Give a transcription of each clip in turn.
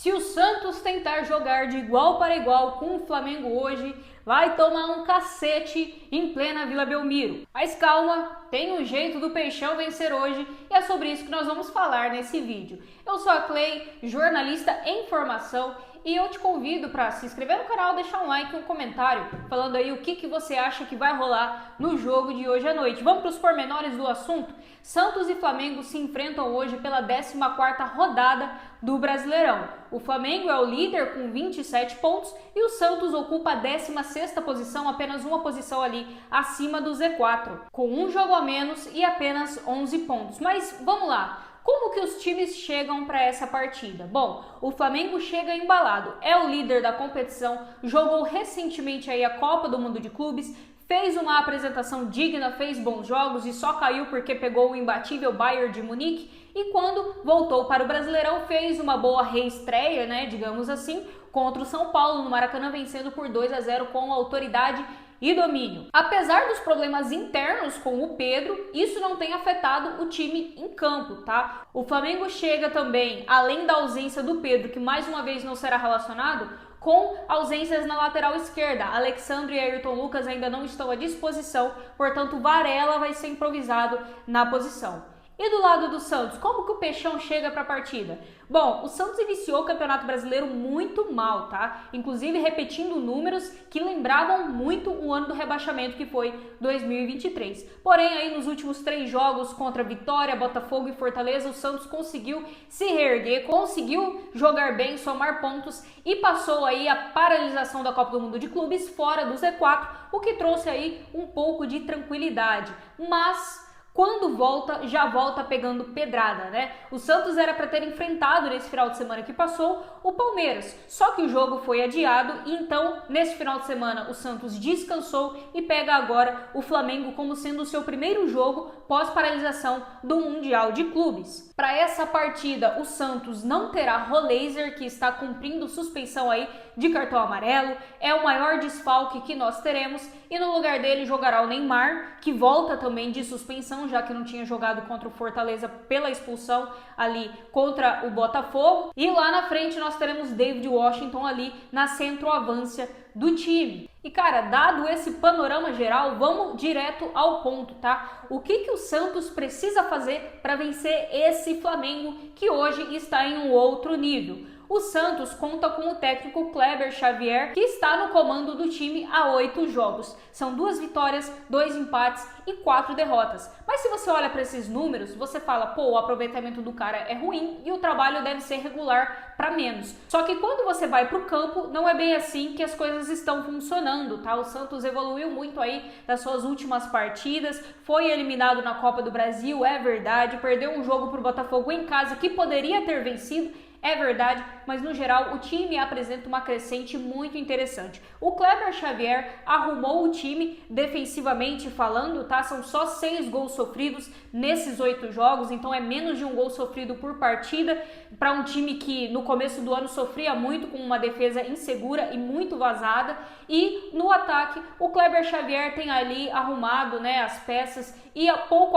Se o Santos tentar jogar de igual para igual com o Flamengo hoje, vai tomar um cacete em plena Vila Belmiro. Mas calma, tem um jeito do Peixão vencer hoje e é sobre isso que nós vamos falar nesse vídeo. Eu sou a Clay, jornalista em formação, e eu te convido para se inscrever no canal, deixar um like e um comentário falando aí o que você acha que vai rolar no jogo de hoje à noite. Vamos para os pormenores do assunto? Santos e Flamengo se enfrentam hoje pela 14ª rodada do Brasileirão. O Flamengo é o líder com 27 pontos e o Santos ocupa a 16ª posição, apenas uma posição ali acima do Z4, com um jogo a menos e apenas 11 pontos. Mas vamos lá. Como que os times chegam para essa partida? Bom, o Flamengo chega embalado, é o líder da competição, jogou recentemente aí a Copa do Mundo de Clubes, fez uma apresentação digna, fez bons jogos e só caiu porque pegou o imbatível Bayern de Munique, e quando voltou para o Brasileirão fez uma boa reestreia, né, digamos assim, contra o São Paulo no Maracanã, vencendo por 2-0 com autoridade e domínio. Apesar dos problemas internos com o Pedro, isso não tem afetado o time em campo, tá? O Flamengo chega também, além da ausência do Pedro, que mais uma vez não será relacionado, com ausências na lateral esquerda. Alexandre e Ayrton Lucas ainda não estão à disposição, portanto Varela vai ser improvisado na posição. E do lado do Santos, como que o Peixão chega para a partida? Bom, o Santos iniciou o Campeonato Brasileiro muito mal, tá? Inclusive repetindo números que lembravam muito o ano do rebaixamento, que foi 2023. Porém, aí nos últimos 3 jogos contra Vitória, Botafogo e Fortaleza, o Santos conseguiu se reerguer, conseguiu jogar bem, somar pontos e passou aí a paralisação da Copa do Mundo de Clubes fora do Z4, o que trouxe aí um pouco de tranquilidade. Mas quando volta, já volta pegando pedrada, né? O Santos era para ter enfrentado nesse final de semana que passou o Palmeiras, só que o jogo foi adiado e então nesse final de semana o Santos descansou e pega agora o Flamengo como sendo o seu primeiro jogo pós-paralisação do Mundial de Clubes. Para essa partida o Santos não terá Roleiser, que está cumprindo suspensão aí de cartão amarelo, é o maior desfalque que nós teremos, e no lugar dele jogará o Neymar, que volta também de suspensão, já que não tinha jogado contra o Fortaleza pela expulsão ali contra o Botafogo. E lá na frente nós teremos David Washington ali na centroavância do time. E cara, dado esse panorama geral, vamos direto ao ponto, tá? O que o Santos precisa fazer para vencer esse Flamengo que hoje está em um outro nível? O Santos conta com o técnico Kleber Xavier, que está no comando do time há 8 jogos. São 2 vitórias, 2 empates e 4 derrotas. Mas se você olha para esses números, você fala, pô, o aproveitamento do cara é ruim e o trabalho deve ser regular para menos. Só que quando você vai para o campo, não é bem assim que as coisas estão funcionando, tá? O Santos evoluiu muito aí das suas últimas partidas, foi eliminado na Copa do Brasil, é verdade, perdeu um jogo para o Botafogo em casa que poderia ter vencido, é verdade, mas no geral o time apresenta uma crescente muito interessante. O Kleber Xavier arrumou o time defensivamente falando, tá? São só 6 gols sofridos nesses 8 jogos, então é menos de um gol sofrido por partida para um time que no começo do ano sofria muito com uma defesa insegura e muito vazada. E no ataque o Kleber Xavier tem ali arrumado, né, as peças, e a pouco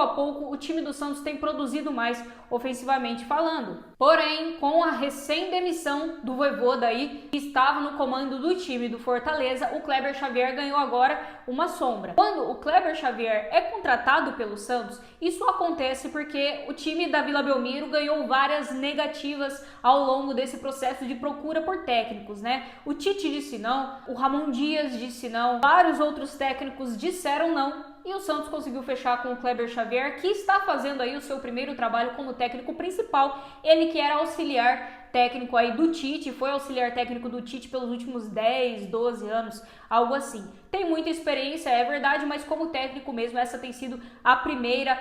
o time do Santos tem produzido mais ofensivamente falando. Porém, com a recém-demissão do Vojvoda aí, que estava no comando do time do Fortaleza, o Kleber Xavier ganhou agora uma sombra. Quando o Kleber Xavier é contratado pelo Santos, isso acontece porque o time da Vila Belmiro ganhou várias negativas ao longo desse processo de procura por técnicos, né? O Tite disse não, o Ramon Dias disse não, vários outros técnicos disseram não, e o Santos conseguiu fechar com o Kleber Xavier, que está fazendo aí o seu primeiro trabalho como técnico principal. Ele que era auxiliar técnico aí do Tite, foi auxiliar técnico do Tite pelos últimos 10, 12 anos, algo assim. Tem muita experiência, é verdade, mas como técnico mesmo, essa tem sido a primeira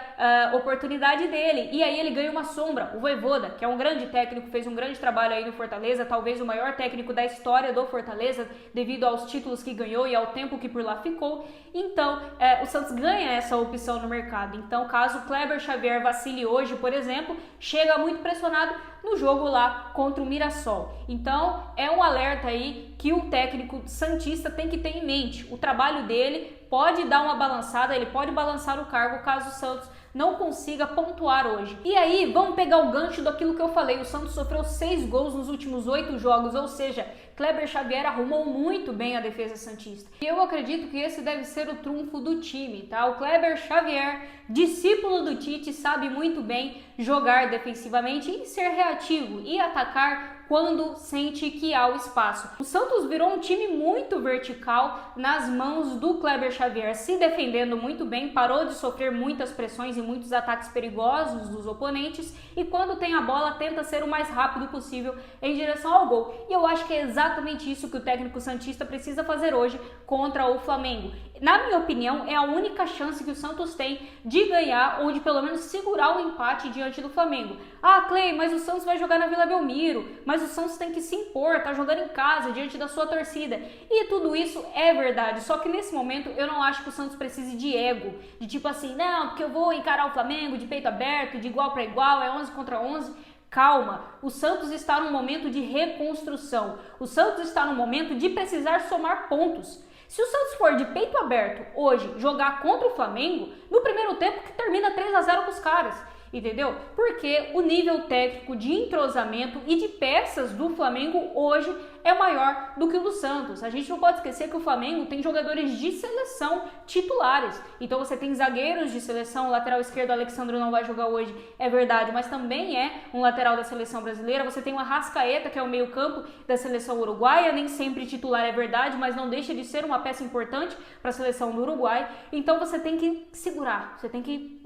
oportunidade dele. E aí ele ganha uma sombra, o Vojvoda, que é um grande técnico, fez um grande trabalho aí no Fortaleza, talvez o maior técnico da história do Fortaleza, devido aos títulos que ganhou e ao tempo que por lá ficou. Então, o Santos ganha essa opção no mercado. Então, caso o Kleber Xavier vacile hoje, por exemplo, chega muito pressionado no jogo lá contra o Mirassol. Então, é um alerta aí que o técnico santista tem que ter em mente. O trabalho dele pode dar uma balançada, ele pode balançar o cargo caso o Santos não consiga pontuar hoje. E aí, vamos pegar o gancho daquilo que eu falei, o Santos sofreu 6 gols nos últimos 8 jogos, ou seja, Kleber Xavier arrumou muito bem a defesa santista. E eu acredito que esse deve ser o trunfo do time, tá? O Kleber Xavier, discípulo do Tite, sabe muito bem jogar defensivamente e ser reativo e atacar quando sente que há o espaço. O Santos virou um time muito vertical nas mãos do Kleber Xavier, se defendendo muito bem, parou de sofrer muitas pressões e muitos ataques perigosos dos oponentes e quando tem a bola tenta ser o mais rápido possível em direção ao gol. E eu acho que é exatamente isso que o técnico santista precisa fazer hoje contra o Flamengo. Na minha opinião, é a única chance que o Santos tem de ganhar ou de pelo menos segurar o empate diante do Flamengo. Ah, Clay, mas o Santos vai jogar na Vila Belmiro, mas o Santos tem que se impor, tá jogando em casa, diante da sua torcida. E tudo isso é verdade, só que nesse momento eu não acho que o Santos precise de ego, de tipo assim, não, porque eu vou encarar o Flamengo de peito aberto, de igual para igual, é 11 contra 11. Calma, o Santos está num momento de reconstrução, o Santos está num momento de precisar somar pontos. Se o Santos for de peito aberto hoje jogar contra o Flamengo, no primeiro tempo que termina 3-0 para os caras, entendeu? Porque o nível técnico de entrosamento e de peças do Flamengo hoje é maior do que o do Santos. A gente não pode esquecer que o Flamengo tem jogadores de seleção titulares. Então você tem zagueiros de seleção, o lateral esquerdo Alexandre não vai jogar hoje, é verdade, mas também é um lateral da seleção brasileira. Você tem o Arrascaeta, que é o meio-campo da seleção uruguaia, nem sempre titular, é verdade, mas não deixa de ser uma peça importante para a seleção do Uruguai. Então você tem que segurar, você tem que,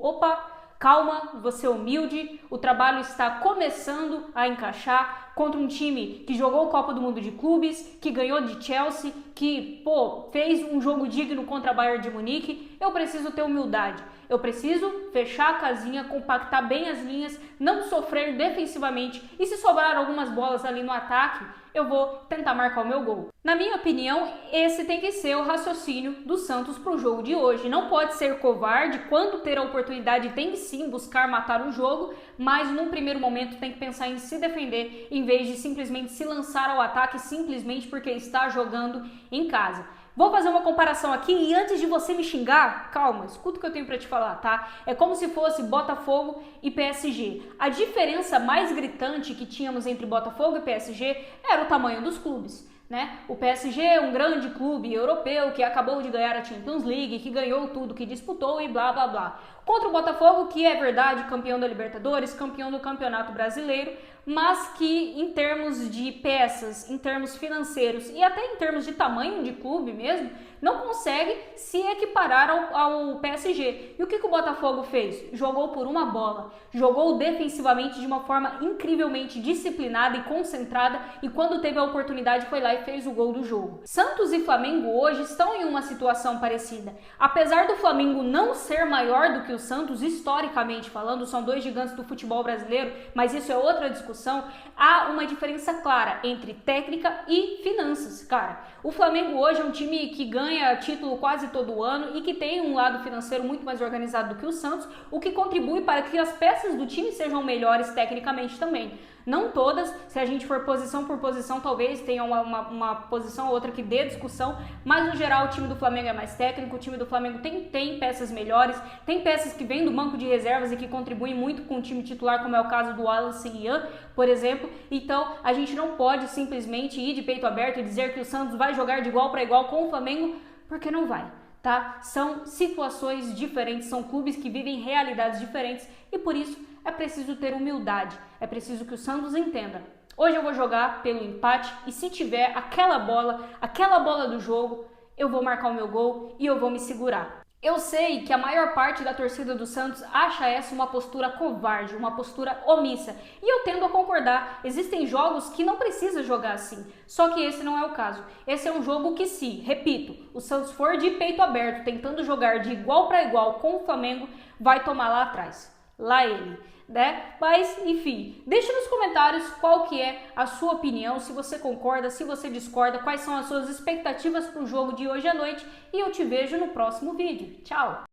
calma, você é humilde, o trabalho está começando a encaixar contra um time que jogou Copa do Mundo de Clubes, que ganhou de Chelsea, que, fez um jogo digno contra a Bayern de Munique. Eu preciso ter humildade, eu preciso fechar a casinha, compactar bem as linhas, não sofrer defensivamente e se sobrar algumas bolas ali no ataque, eu vou tentar marcar o meu gol. Na minha opinião, esse tem que ser o raciocínio do Santos para o jogo de hoje. Não pode ser covarde, quando ter a oportunidade tem que sim buscar matar o jogo, mas num primeiro momento tem que pensar em se defender em vez de simplesmente se lançar ao ataque simplesmente porque está jogando em casa. Vou fazer uma comparação aqui e antes de você me xingar, calma, escuta o que eu tenho para te falar, tá? É como se fosse Botafogo e PSG. A diferença mais gritante que tínhamos entre Botafogo e PSG era o tamanho dos clubes, né? O PSG é um grande clube europeu que acabou de ganhar a Champions League, que ganhou tudo, que disputou e blá blá blá. Contra o Botafogo, que é verdade, campeão da Libertadores, campeão do Campeonato Brasileiro, mas que em termos de peças, em termos financeiros e até em termos de tamanho de clube mesmo, não consegue se equiparar ao PSG. E o que o Botafogo fez? Jogou por uma bola, jogou defensivamente de uma forma incrivelmente disciplinada e concentrada e quando teve a oportunidade foi lá e fez o gol do jogo. Santos e Flamengo hoje estão em uma situação parecida. Apesar do Flamengo não ser maior do que o Santos, historicamente falando, são dois gigantes do futebol brasileiro, mas isso é outra discussão, há uma diferença clara entre técnica e finanças, cara. O Flamengo hoje é um time que ganha título quase todo ano e que tem um lado financeiro muito mais organizado do que o Santos, o que contribui para que as peças do time sejam melhores tecnicamente também. Não todas, se a gente for posição por posição, talvez tenha uma posição ou outra que dê discussão, mas no geral o time do Flamengo é mais técnico, o time do Flamengo tem peças melhores, tem peças que vêm do banco de reservas e que contribuem muito com o time titular, como é o caso do Wallace e Ian, por exemplo. Então a gente não pode simplesmente ir de peito aberto e dizer que o Santos vai jogar de igual para igual com o Flamengo, porque não vai. Tá? São situações diferentes, são clubes que vivem realidades diferentes e por isso é preciso ter humildade, é preciso que o Santos entenda. Hoje eu vou jogar pelo empate e se tiver aquela bola do jogo, eu vou marcar o meu gol e eu vou me segurar. Eu sei que a maior parte da torcida do Santos acha essa uma postura covarde, uma postura omissa. E eu tendo a concordar, existem jogos que não precisa jogar assim. Só que esse não é o caso. Esse é um jogo que se, repito, o Santos for de peito aberto, tentando jogar de igual para igual com o Flamengo, vai tomar lá atrás. Lá ele, né? Mas, enfim, deixa nos comentários qual que é a sua opinião, se você concorda, se você discorda, quais são as suas expectativas para o jogo de hoje à noite e eu te vejo no próximo vídeo. Tchau!